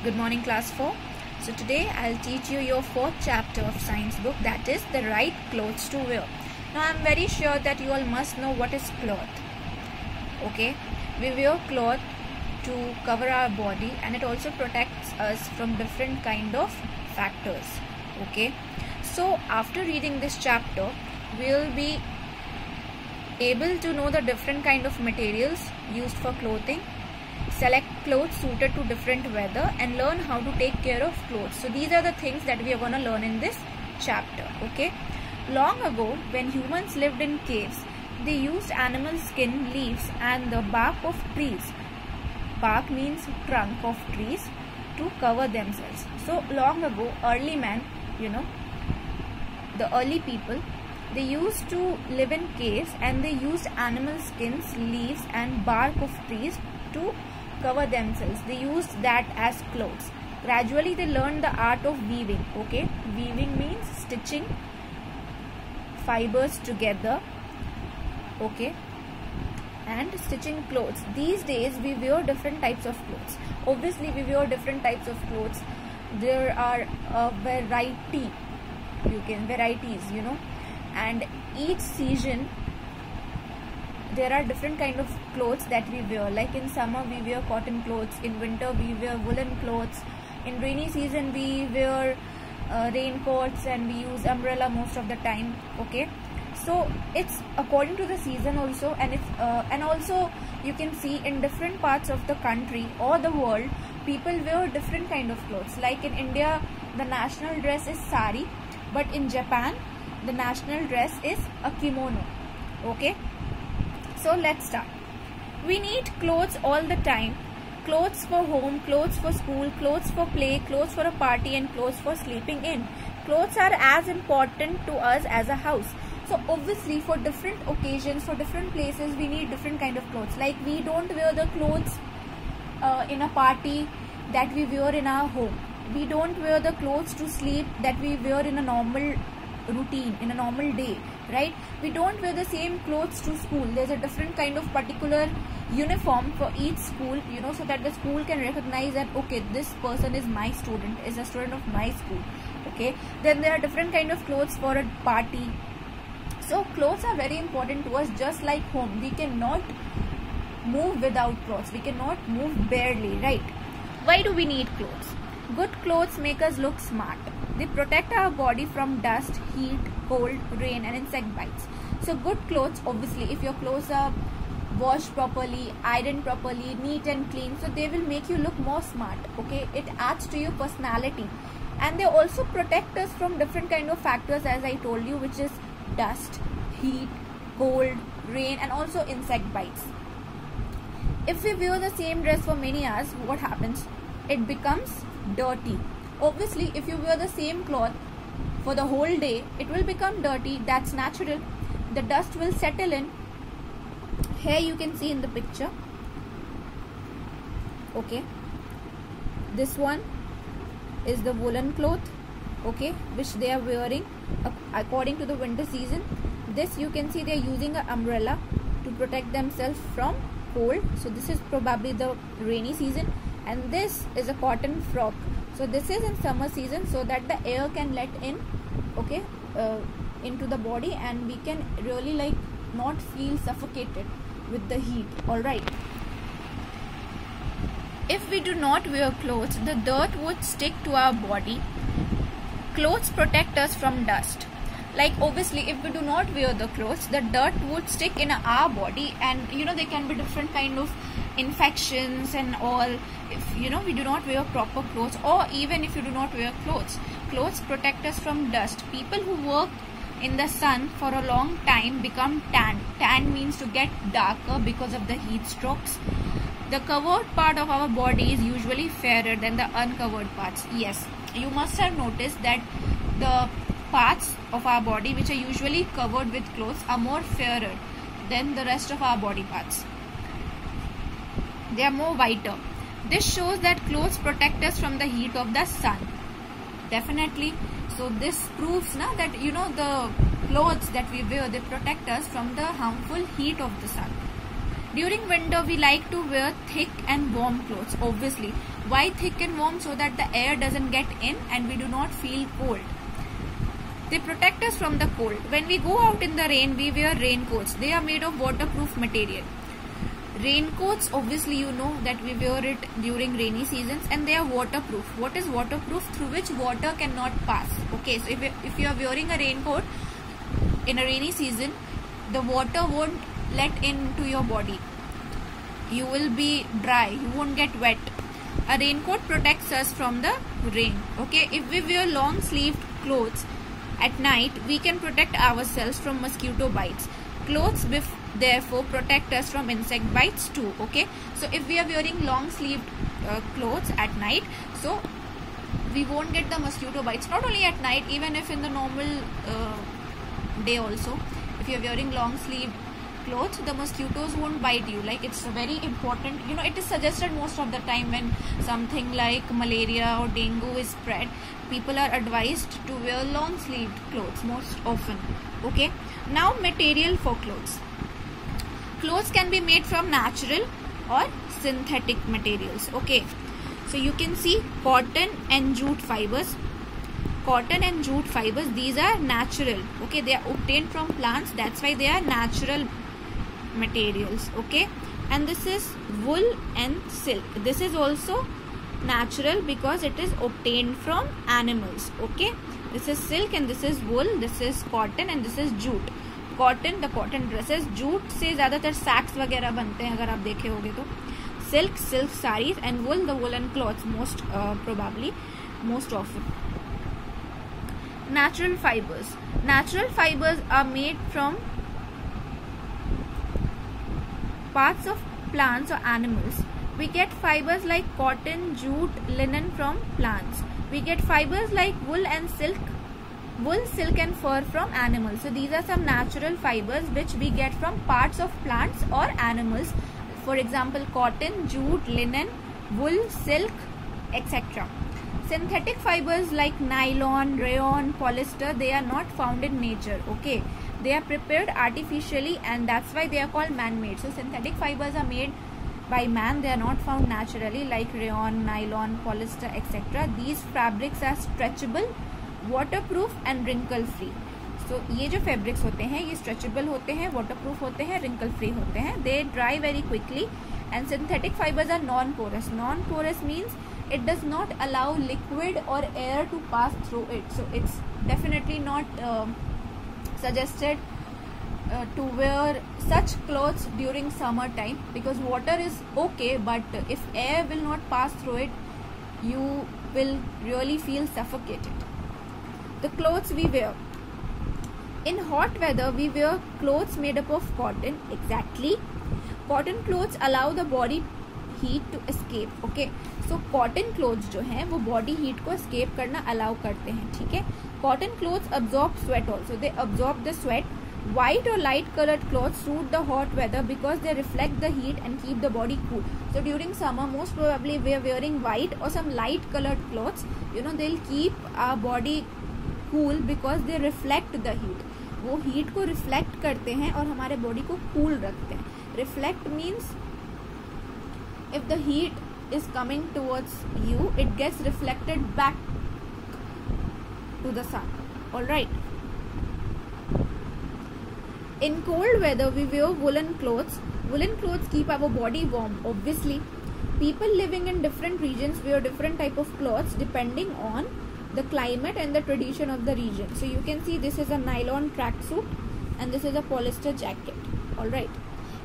Good morning, class 4. So today I'll teach you your fourth chapter of science book, that is the right clothes to wear. Now I'm very sure that you all must know what is cloth. Okay, we wear cloth to cover our body and it also protects us from different kind of factors. Okay, so after reading this chapter we'll be able to know the different kind of materials used for clothing, select clothes suited to different weather, and learn how to take care of clothes. So these are the things that we are going to learn in this chapter. Okay, long ago when humans lived in caves, they used animal skin, leaves and the bark of trees. Bark means trunk of trees, to cover themselves. So long ago, early man, the early people, they used to live in caves and they used animal skins, leaves and bark of trees to cover themselves. They used that as clothes. Gradually they learned the art of weaving. Okay, weaving means stitching fibers together, okay, and stitching clothes. These days we wear different types of clothes. Obviously we wear different types of clothes. There are varieties, and each season there are different kind of clothes that we wear. Like in summer we wear cotton clothes, in winter we wear woolen clothes, in rainy season we wear raincoats and we use umbrella most of the time. Okay, so it's according to the season also, and it's and also you can see in different parts of the country or the world people wear different kind of clothes. Like in India the national dress is sari, but in Japan the national dress is a kimono. Okay, so let's start. We need clothes all the time. Clothes for home, clothes for school, clothes for play, clothes for a party and clothes for sleeping in. Clothes are as important to us as a house. So obviously for different occasions, for different places we need different kind of clothes. Like we don't wear the clothes in a party that we wear in our home. We don't wear the clothes to sleep that we wear in a normal routine, in a normal day, right? We don't wear the same clothes to school. There's a different kind of particular uniform for each school, so that the school can recognize that okay, this person is my student, is a student of my school. Okay, then there are different kind of clothes for a party. So clothes are very important to us, just like home. We cannot move without clothes. We cannot move barely, right? Why do we need clothes? Good clothes make us look smart. They protect our body from dust, heat, cold, rain and insect bites. So good clothes, obviously, if your clothes are washed properly, ironed properly, neat and clean, so they will make you look more smart. Okay, it adds to your personality, and they also protect us from different kind of factors, as I told you, which is dust, heat, cold, rain and also insect bites. If we wear the same dress for many hours, what happens? It becomes dirty. Obviously if you wear the same cloth for the whole day, it will become dirty. That's natural. The dust will settle in. Here you can see in the picture, okay, this one is the woolen cloth, okay, which they are wearing according to the winter season. This you can see they are using an umbrella to protect themselves from cold. So this is probably the rainy season, and this is a cotton frock. So this is in summer season, so that the air can let in, okay, into the body, and we can really like not feel suffocated with the heat. Alright, if we do not wear clothes, the dirt would stick to our body. Clothes protect us from dust. Like obviously if we do not wear the clothes, the dirt would stick in our body, and there can be different kind of infections and all if we do not wear proper clothes, or even if you do not wear clothes. Clothes protect us from dust. People who work in the sun for a long time become tan. Tan means to get darker because of the heat strokes. The covered part of our body is usually fairer than the uncovered parts. Yes, you must have noticed that the parts of our body which are usually covered with clothes are more fairer than the rest of our body parts. They are more whiter. This shows that clothes protect us from the heat of the sun. Definitely. So this proves now that the clothes that we wear, they protect us from the harmful heat of the sun. During winter, we like to wear thick and warm clothes, obviously. Why thick and warm? So that the air doesn't get in and we do not feel cold. They protect us from the cold. When we go out in the rain, we wear raincoats. They are made of waterproof material. Raincoats, obviously you know that we wear it during rainy seasons, and they are waterproof. What is waterproof? Through which water cannot pass. Okay, so if you are wearing a raincoat in a rainy season, the water won't let into your body. You will be dry, you won't get wet. A raincoat protects us from the rain. Okay, if we wear long sleeved clothes at night, we can protect ourselves from mosquito bites. Clothes therefore protect us from insect bites too. Okay, so if we are wearing long sleeved clothes at night, so we won't get the mosquito bites. Not only at night, even if in the normal day also, if you are wearing long sleeved clothes, the mosquitoes won't bite you. Like, it's very important, you know, it is suggested most of the time when something like malaria or dengue is spread, people are advised to wear long sleeved clothes most often. Okay, now material for clothes. Clothes can be made from natural or synthetic materials. Okay, so you can see cotton and jute fibers. Cotton and jute fibers, these are natural. Okay, they are obtained from plants, that's why they are natural materials. Okay, and this is wool and silk. This is also natural because it is obtained from animals. Okay, this is silk and this is wool, this is cotton and this is jute. Cotton, the cotton dresses. Jute से ज़्यादातर सैक्स वगैरह बनते हैं, अगर आप देखे होंगे तो. Silk saris, and wool, the woollen clothes most probably, most often. Natural fibers. Natural fibers are made from parts of plants or animals. We get fibers like cotton, jute, linen from plants. We get fibers like wool and silk. Wool, silk and fur from animals. So these are some natural fibers which we get from parts of plants or animals. For example, cotton, jute, linen, wool, silk, etc. Synthetic fibers like nylon, rayon, polyester, they are not found in nature. Okay, they are prepared artificially and that's why they are called man-made. So synthetic fibers are made by man, they are not found naturally, like rayon, nylon, polyester, etc. These fabrics are stretchable, waterproof and wrinkle free. So ये जो fabrics होते हैं ये stretchable होते हैं, waterproof होते हैं, wrinkle free होते हैं. They dry very quickly, and synthetic fibers are non-porous. Non-porous means it does not allow liquid or air to pass through it. So it's definitely not suggested to wear such clothes during summer time, because water is okay, but if air will not pass through it, you will really feel suffocated. The clothes we wear. In hot weather, we wear clothes made up of cotton. Exactly. Cotton clothes allow the body heat to escape. Okay. So cotton clothes जो हैं वो body heat को escape करना allow करते हैं. ठीक है. Cotton clothes absorb sweat also. They absorb the sweat. White or light colored clothes suit the hot weather because they reflect the heat and keep the body cool. So during summer, most probably we are wearing white or some light colored clothes. You know, they'll keep our body cool because they reflect the heat. वो heat को reflect करते हैं और हमारे body को cool रखते हैं. Reflect means if the heat is coming towards you, it gets reflected back to the sun. Alright. In cold weather, we wear woolen clothes. Woolen clothes keep our body warm, obviously. People living in different regions wear different type of clothes depending on the climate and the tradition of the region. So you can see this is a nylon tracksuit and this is a polyester jacket. Alright.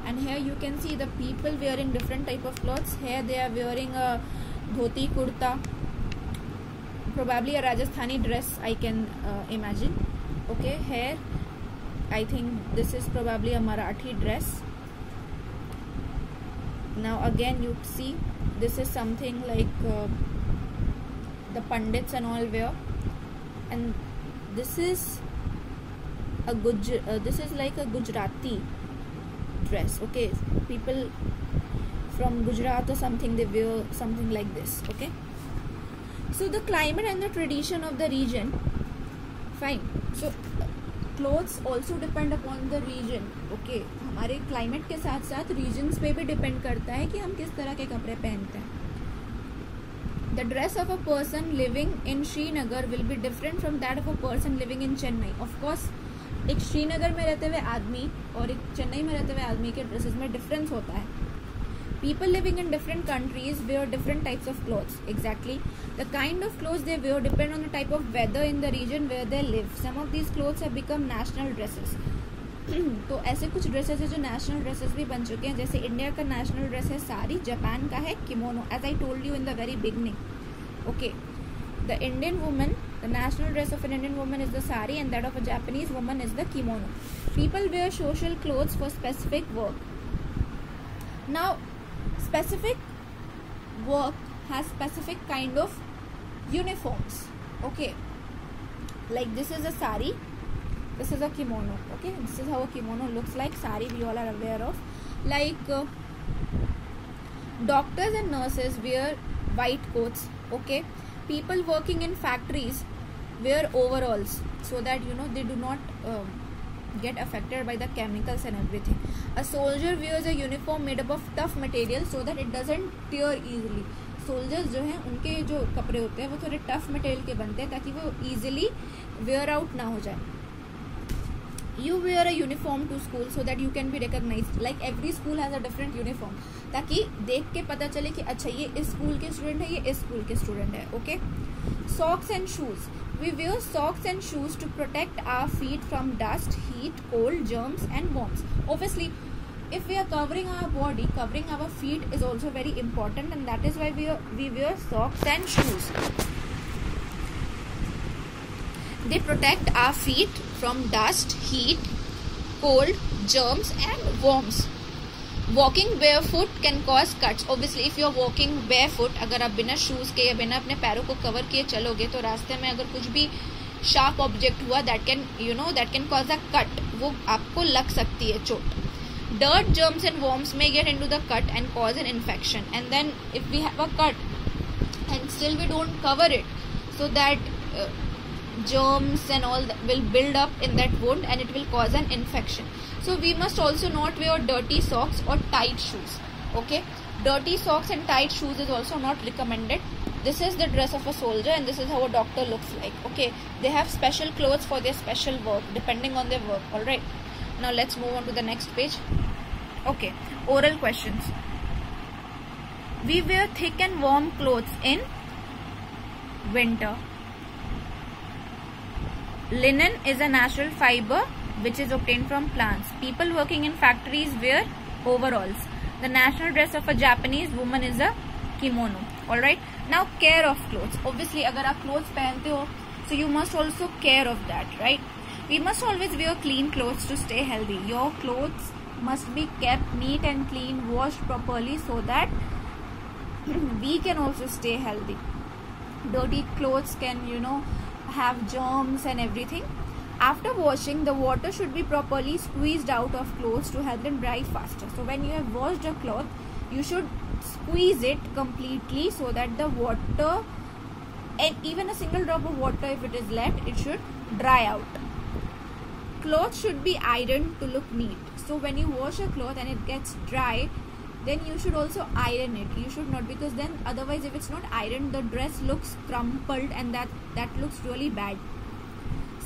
And here you can see the people wearing different type of clothes. Here they are wearing a dhoti kurta, probably a Rajasthani dress, I can imagine. Okay, here I think this is probably a Marathi dress. Now again you see this is something like the Pandits and all wear, and this is a this is like a Gujarati dress. Okay, people from Gujarat or something, they wear something like this. Okay, so the climate and the tradition of the region. Fine. So clothes also depend upon the region. Okay, हमारे climate के साथ साथ regions पे भी depend करता है कि हम किस तरह के कपड़े पहनते हैं. The dress of a person living in Srinagar will be different from that of a person living in Chennai. Of course, एक श्रीनगर में रहते हुए आदमी और एक चेन्नई में रहते हुए आदमी के ड्रेसेस में डिफरेंस होता है. People living in different countries wear different types of clothes. Exactly. The kind of clothes they wear depend on the type of weather in the region where they live. Some of these clothes have become national dresses. तो ऐसे कुछ dresses है जो national dresses भी बन चुके हैं. जैसे इंडिया का नेशनल ड्रेस है साड़ी, जापान का है kimono, as I told you in the very beginning. Okay, the Indian woman, the national dress of an Indian woman is the sari and that of a Japanese woman is the kimono. People wear social clothes for specific work. Now specific work has specific kind of uniforms. Okay, like this is a sari, this is a kimono. Okay, this is how a kimono looks like. Sari we all are aware of. Like doctors and nurses wear white coats. Okay, people working in factories wear overalls so that they do not get affected by the chemicals and everything. A soldier wears a uniform made up of tough material so that it doesn't tear easily. Soldiers जो हैं उनके जो कपड़े होते हैं वो थोड़े tough material के बनते हैं ताकि वो easily wear out ना हो जाए. You wear a uniform to school so that you can be recognized. Like every school has a different uniform. ताकि देख के पता चले कि अच्छा ये इस स्कूल के स्टूडेंट है, ये इस स्कूल के स्टूडेंट है. Okay. Socks and shoes. We wear socks and shoes to protect our feet from dust, heat, cold, germs and worms. Obviously, if we are covering our body, covering our feet is also very important, and that is why we wear socks and shoes. They protect our feet from dust, heat, cold, germs and worms. Walking barefoot can cause cuts. Obviously, if you are walking barefoot, अगर आप बिना shoes के या बिना अपने पैरों को cover किए चलोगे तो रास्ते में अगर कुछ भी शार्प ऑब्जेक्ट हुआ that can cause a cut. वो आपको लग सकती है चोट. Dirt, germs and worms may get into the cut and cause an infection. And then if we have a cut and still we don't cover it, so that germs and all that will build up in that wound and it will cause an infection. So we must also not wear dirty socks or tight shoes. Okay, dirty socks and tight shoes is also not recommended. This is the dress of a soldier and this is how a doctor looks like. Okay, they have special clothes for their special work depending on their work. All right, now let's move on to the next page. Okay, oral questions. We wear thick and warm clothes in winter. Linen is a natural fiber which is obtained from plants. People working in factories wear overalls. The national dress of a Japanese woman is a kimono. Alright. Now care of clothes. Obviously, अगर आप clothes पहनते हो, so you must also care of that, right? We must always wear clean clothes to stay healthy. Your clothes must be kept neat and clean, washed properly so that we can also stay healthy. Dirty clothes can, have germs and everything. After washing, the water should be properly squeezed out of clothes to help them dry faster. So when you have washed a cloth, you should squeeze it completely so that the water, and even a single drop of water if it is left, it should dry out. Clothes should be ironed to look neat. So when you wash a cloth and it gets dry, then you should also iron it. You should not, because then otherwise if it's not ironed, the dress looks crumpled and that looks really bad.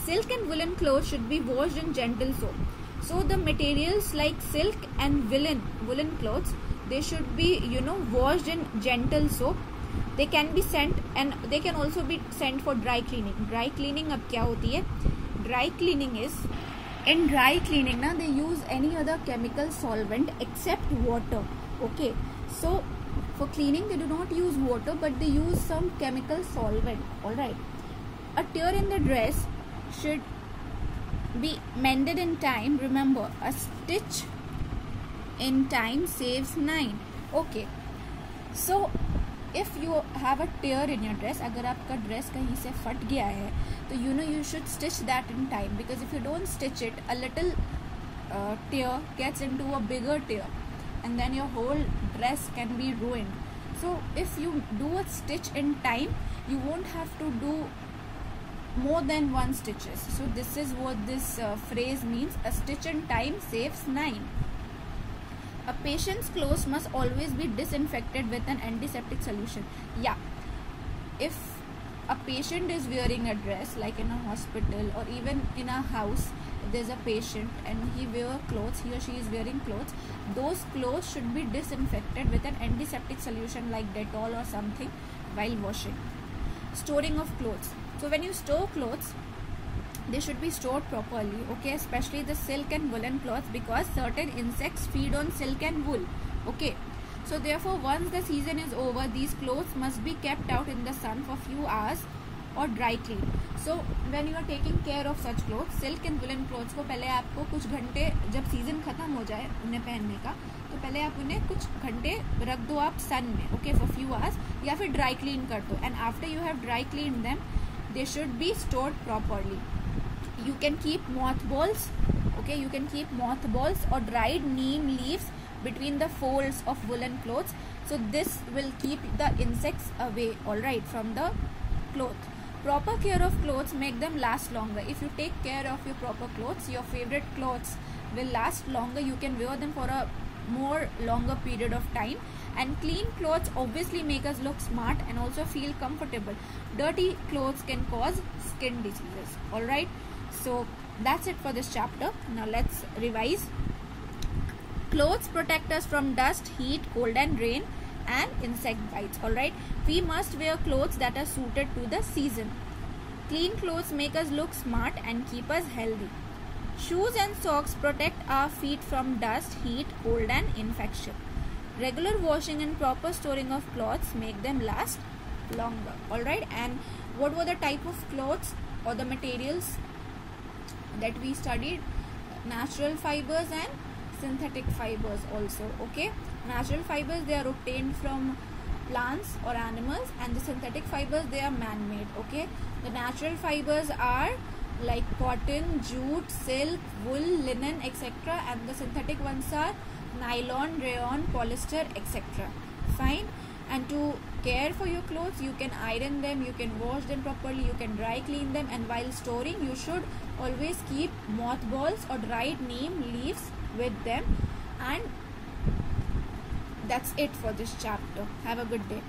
Silk and woolen clothes should be washed in gentle soap. So the materials like silk and woolen clothes, they should be washed in gentle soap. They can be sent, and they can also be sent for dry cleaning. Dry cleaning ab kya hoti hai? Dry cleaning is, in dry cleaning they use any other chemical solvent except water. Okay, so for cleaning they do not use water, but they use some chemical solvent. Alright. A tear in the dress should be mended in time. Remember, a stitch in time saves 9. Okay, so if you have a tear in your dress, अगर आपका dress कहीं से फट गया है तो you should stitch that in time, because if you don't stitch it, a little tear gets into a bigger tear and then your whole dress can be ruined. So if you do a stitch in time, you won't have to do more than 1 stitches. So this is what this phrase means. A stitch in time saves 9. A patient's clothes must always be disinfected with an antiseptic solution. Yeah, if a patient is wearing a dress, like in a hospital or even in a house, if there's a patient and he or she is wearing clothes, those clothes should be disinfected with an antiseptic solution like Dettol or something while washing. Storing of clothes. So when you store clothes, they should be stored properly, okay, especially the silk and woolen cloths, because certain insects feed on silk and wool, okay. So therefore, once the season is over, these clothes must be kept out in the sun for few hours or dry clean. So when you are taking care of such clothes, silk and woolen clothes को पहले आपको कुछ घंटे, जब season खत्म हो जाए उन्हें पहनने का, तो पहले आप उन्हें कुछ घंटे रख दो आप सन में, okay, for few hours, या फिर ड्राई क्लीन कर दो. And after you have dry cleaned them, they should be stored properly. You can keep mothballs, okay, you can keep mothballs or dried neem leaves between the folds of woolen clothes. So this will keep the insects away, alright, from the cloth. Proper care of clothes make them last longer. If you take care of your proper clothes, your favorite clothes will last longer. You can wear them for a more longer period of time. And clean clothes obviously make us look smart and also feel comfortable. Dirty clothes can cause skin diseases, alright. So that's it for this chapter. Now let's revise. Clothes protect us from dust, heat, cold and rain and insect bites, alright. We must wear clothes that are suited to the season. Clean clothes make us look smart and keep us healthy. Shoes and socks protect our feet from dust, heat, cold and infection. Regular washing and proper storing of clothes make them last longer, alright. And what were the type of clothes or the materials that we studied? Natural fibers and synthetic fibers also, okay. Natural fibers, they are obtained from plants or animals, and the synthetic fibers, they are man-made, okay. The natural fibers are like cotton, jute, silk, wool, linen, etc. and the synthetic ones are nylon, rayon, polyester, etc. Fine. And to care for your clothes, you can iron them, you can wash them properly, you can dry clean them, and while storing, you should always keep mothballs or dried neem leaves with them. And that's it for this chapter. Have a good day.